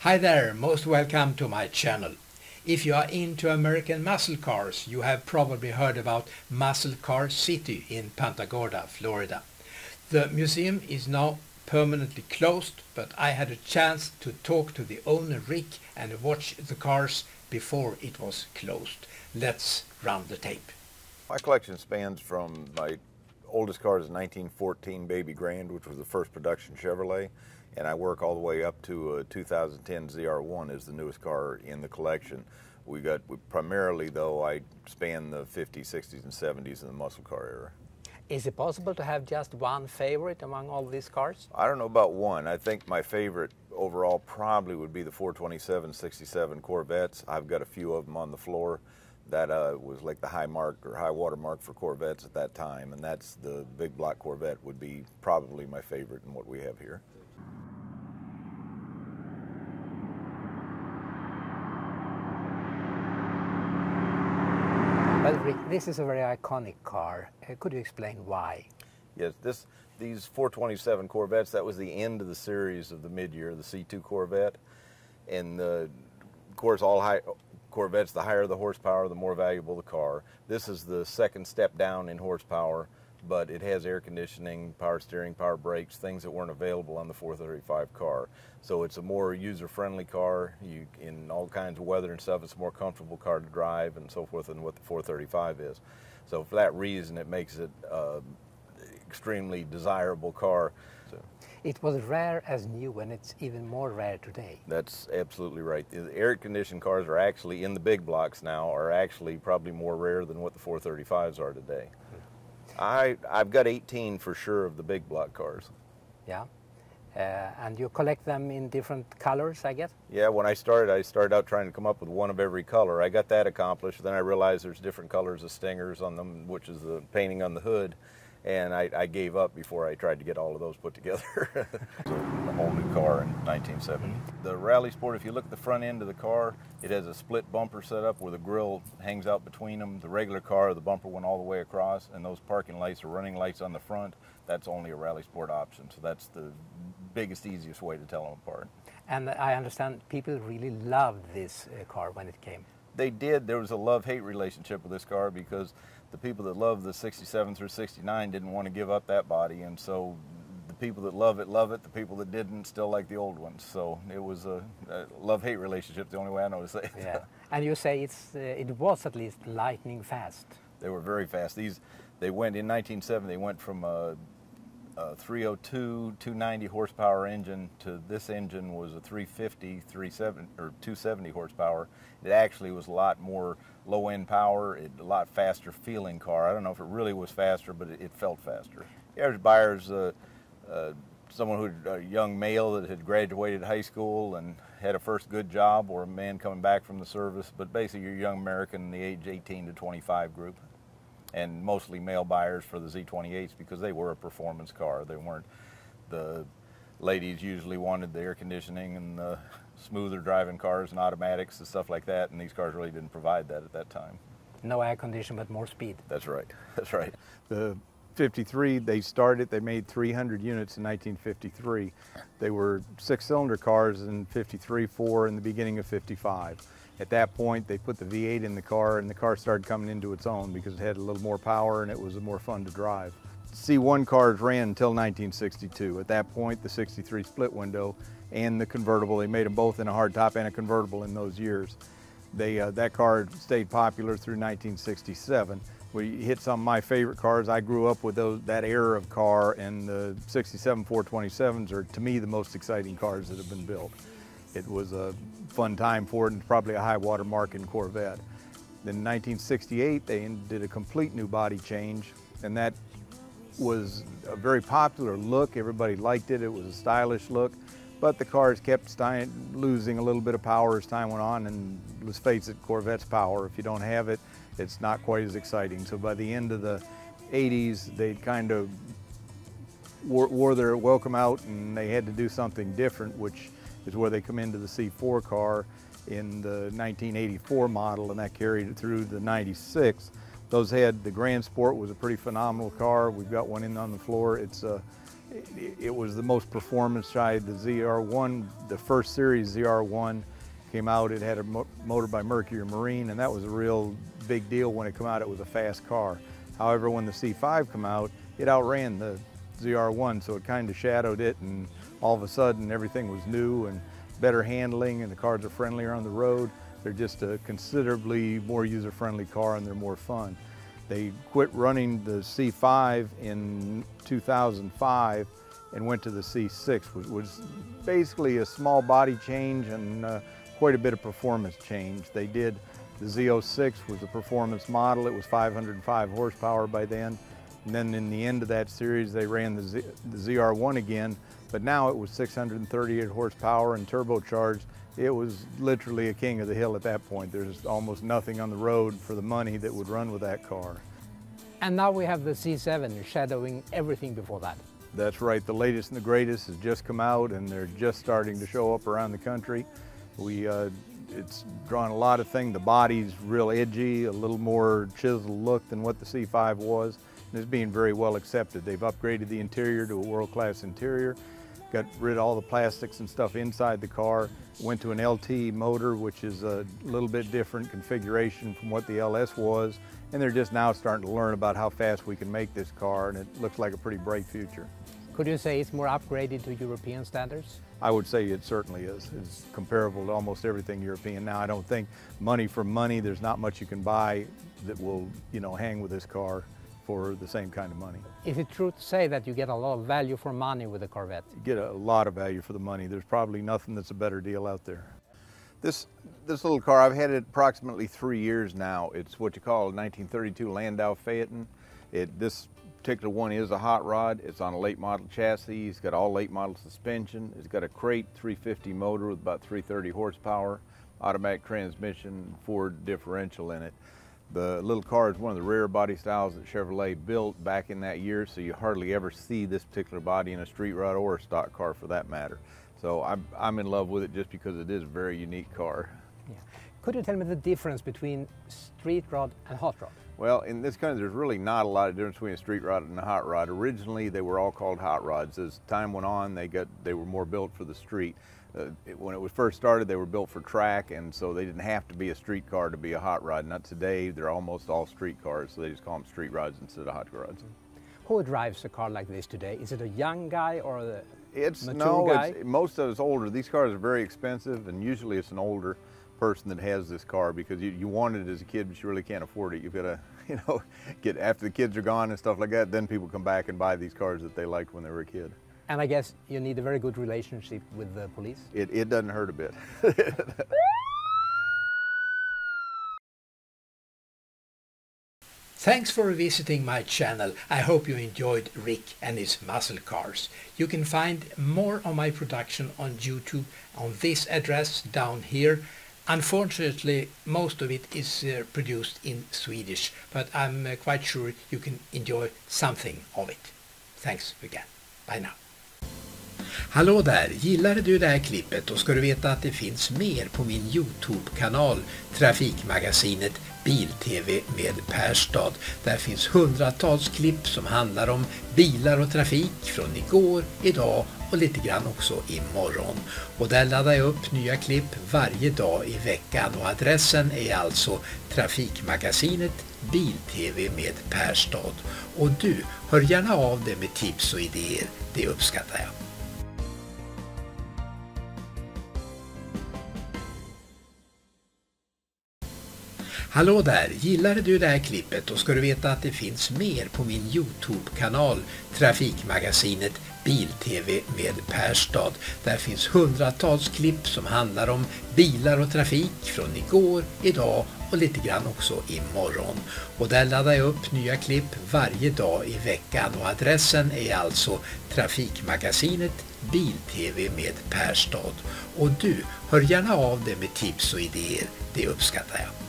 Hi there, most welcome to my channel. If you are into American muscle cars, you have probably heard about Muscle Car City in Punta Gorda, Florida. The museum is now permanently closed, but I had a chance to talk to the owner Rick and watch the cars before it was closed. Let's run the tape. My collection spans from my oldest car is a 1914 Baby Grand, which was the first production Chevrolet, and I work all the way up to a 2010 ZR1 is the newest car in the collection. Primarily though, I span the 50s, 60s, and 70s in the muscle car era. Is it possible to have just one favorite among all these cars? I don't know about one. I think my favorite overall probably would be the 427 67 Corvettes. I've got a few of them on the floor. That was like the high water mark for Corvettes at that time, and that's the big block Corvette would be probably my favorite in what we have here. Well, Rick, this is a very iconic car. Could you explain why? Yes, these 427 Corvettes, that was the end of the series of the mid-year, the C2 Corvette, and of course all Corvettes, the higher the horsepower, the more valuable the car. This is the second step down in horsepower, but it has air conditioning, power steering, power brakes, things that weren't available on the 435 car. So it's a more user-friendly car. In all kinds of weather and stuff, it's a more comfortable car to drive and so forth than what the 435 is. So for that reason, it makes it extremely desirable car. It was rare as new, and it's even more rare today. That's absolutely right. The air-conditioned cars are actually, in the big blocks now, are actually probably more rare than what the 435s are today. I've got 18 for sure of the big block cars. Yeah. And you collect them in different colors, I guess? Yeah, when I started out trying to come up with one of every color. I got that accomplished. Then I realized there's different colors of stingers on them, which is the painting on the hood. And I gave up before I tried to get all of those put together. So a whole new car in 1970. The Rally Sport, if you look at the front end of the car, it has a split bumper set up where the grille hangs out between them. The regular car, the bumper went all the way across, and those parking lights or running lights on the front, that's only a Rally Sport option. So that's the biggest, easiest way to tell them apart. And I understand people really loved this car when it came. They did. There was a love-hate relationship with this car because the people that loved the 67 through 69 didn't want to give up that body, and so the people that love it, the people that didn't still like the old ones. So it was a love-hate relationship, the only way I know to say it. Yeah. And you say it was at least lightning fast. They were very fast. They went in 1970, they went from a 302, 290 horsepower engine to this engine was a 350, 270 horsepower. It actually was a lot more low-end power, a lot faster feeling car. I don't know if it really was faster, but it felt faster. The average buyer's a young male that had graduated high school and had a first good job, or a man coming back from the service, but basically you're a young American in the age 18 to 25 group. And mostly male buyers for the Z28s because they were a performance car. They weren't, the ladies usually wanted the air conditioning and the smoother driving cars and automatics and stuff like that, and these cars really didn't provide that at that time. No air condition, but more speed. That's right, that's right. The 53, they made 300 units in 1953. They were six-cylinder cars in 53, 4 in the beginning of 55. At that point, they put the V8 in the car, and the car started coming into its own because it had a little more power and it was more fun to drive. C1 cars ran until 1962. At that point, the 63 split window and the convertible, they made them both in a hardtop and a convertible in those years. That car stayed popular through 1967. We hit some of my favorite cars. I grew up with that era of car, and the 67 427s are, to me, the most exciting cars that have been built. It was a fun time for it, and probably a high water mark in Corvette. Then in 1968, they did a complete new body change, and that was a very popular look. Everybody liked it. It was a stylish look, but the cars kept losing a little bit of power as time went on, and let's face it, Corvette's power, if you don't have it, it's not quite as exciting. So by the end of the 80s, they kind of wore their welcome out, and they had to do something different, which is where they come into the C4 car in the 1984 model, and that carried it through the 96. Those had, the Grand Sport was a pretty phenomenal car. We've got one in on the floor. It's It was the most performance side. The ZR1, the first series ZR1 came out. It had a motor by Mercury Marine, and that was a real big deal when it came out. It was a fast car. However, when the C5 came out, it outran the ZR1, so it kind of shadowed it, and all of a sudden everything was new and better handling, and the cars are friendlier on the road. They're just a considerably more user-friendly car, and they're more fun. They quit running the C5 in 2005 and went to the C6, which was basically a small body change and quite a bit of performance change. They did the Z06 was the performance model. It was 505 horsepower by then. And then in the end of that series, they ran the ZR1 again, but now it was 638 horsepower and turbocharged. It was literally a king of the hill at that point. There's almost nothing on the road for the money that would run with that car. And now we have the C7 shadowing everything before that. That's right. The latest and the greatest has just come out, and they're just starting to show up around the country. It's drawn a lot of things. The body's real edgy, a little more chiseled look than what the C5 was. And it's being very well accepted. They've upgraded the interior to a world-class interior, got rid of all the plastics and stuff inside the car, went to an LT motor, which is a little bit different configuration from what the LS was, and they're just now starting to learn about how fast we can make this car, and it looks like a pretty bright future. Could you say it's more upgraded to European standards? I would say it certainly is. It's comparable to almost everything European. Now, I don't think money for money, there's not much you can buy that will, hang with this car for the same kind of money. Is it true to say that you get a lot of value for money with the Corvette? You get a lot of value for the money. There's probably nothing that's a better deal out there. This little car, I've had it approximately 3 years now. It's what you call a 1932 Landau Phaeton. This particular one is a hot rod. It's on a late model chassis. It's got all late model suspension. It's got a crate 350 motor with about 330 horsepower, automatic transmission, Ford differential in it. The little car is one of the rare body styles that Chevrolet built back in that year, so you hardly ever see this particular body in a street rod or a stock car for that matter. So I'm in love with it just because it is a very unique car. Yeah. Could you tell me the difference between street rod and hot rod? Well, in this country, there's really not a lot of difference between a street rod and a hot rod. Originally, they were all called hot rods. As time went on, they were more built for the street. When it was first started, they were built for track, and so they didn't have to be a street car to be a hot rod. Not today, they're almost all street cars, so they just call them street rods instead of hot rods. Who drives a car like this today? Is it a young guy or a mature guy? Most of it's older. These cars are very expensive, and usually it's an older person that has this car because you want it as a kid, but you really can't afford it. You've got to, get after the kids are gone and stuff like that, then people come back and buy these cars that they liked when they were a kid. And I guess you need a very good relationship with the police? It doesn't hurt a bit. Thanks for visiting my channel. I hope you enjoyed Rick and his muscle cars. You can find more of my production on YouTube on this address down here. Unfortunately, most of it is produced in Swedish, but I'm quite sure you can enjoy something of it. Thanks again. Bye now. Hallå där, gillade du det här klippet och ska du veta att det finns mer på min YouTube-kanal Trafikmagasinet Bil-TV med Perstad. Där finns hundratals klipp som handlar om bilar och trafik från igår, idag och lite grann också imorgon. Och där laddar jag upp nya klipp varje dag i veckan och adressen är alltså Trafikmagasinet Bil-TV med Perstad. Och du, hör gärna av dig med tips och idéer, det uppskattar jag. Hallå där, gillade du det här klippet och ska du veta att det finns mer på min YouTube-kanal Trafikmagasinet Bil-TV med Perstad. Där finns hundratals klipp som handlar om bilar och trafik från igår, idag och lite grann också imorgon. Och där laddar jag upp nya klipp varje dag i veckan och adressen är alltså Trafikmagasinet Bil-TV med Perstad. Och du, hör gärna av dig med tips och idéer, det uppskattar jag.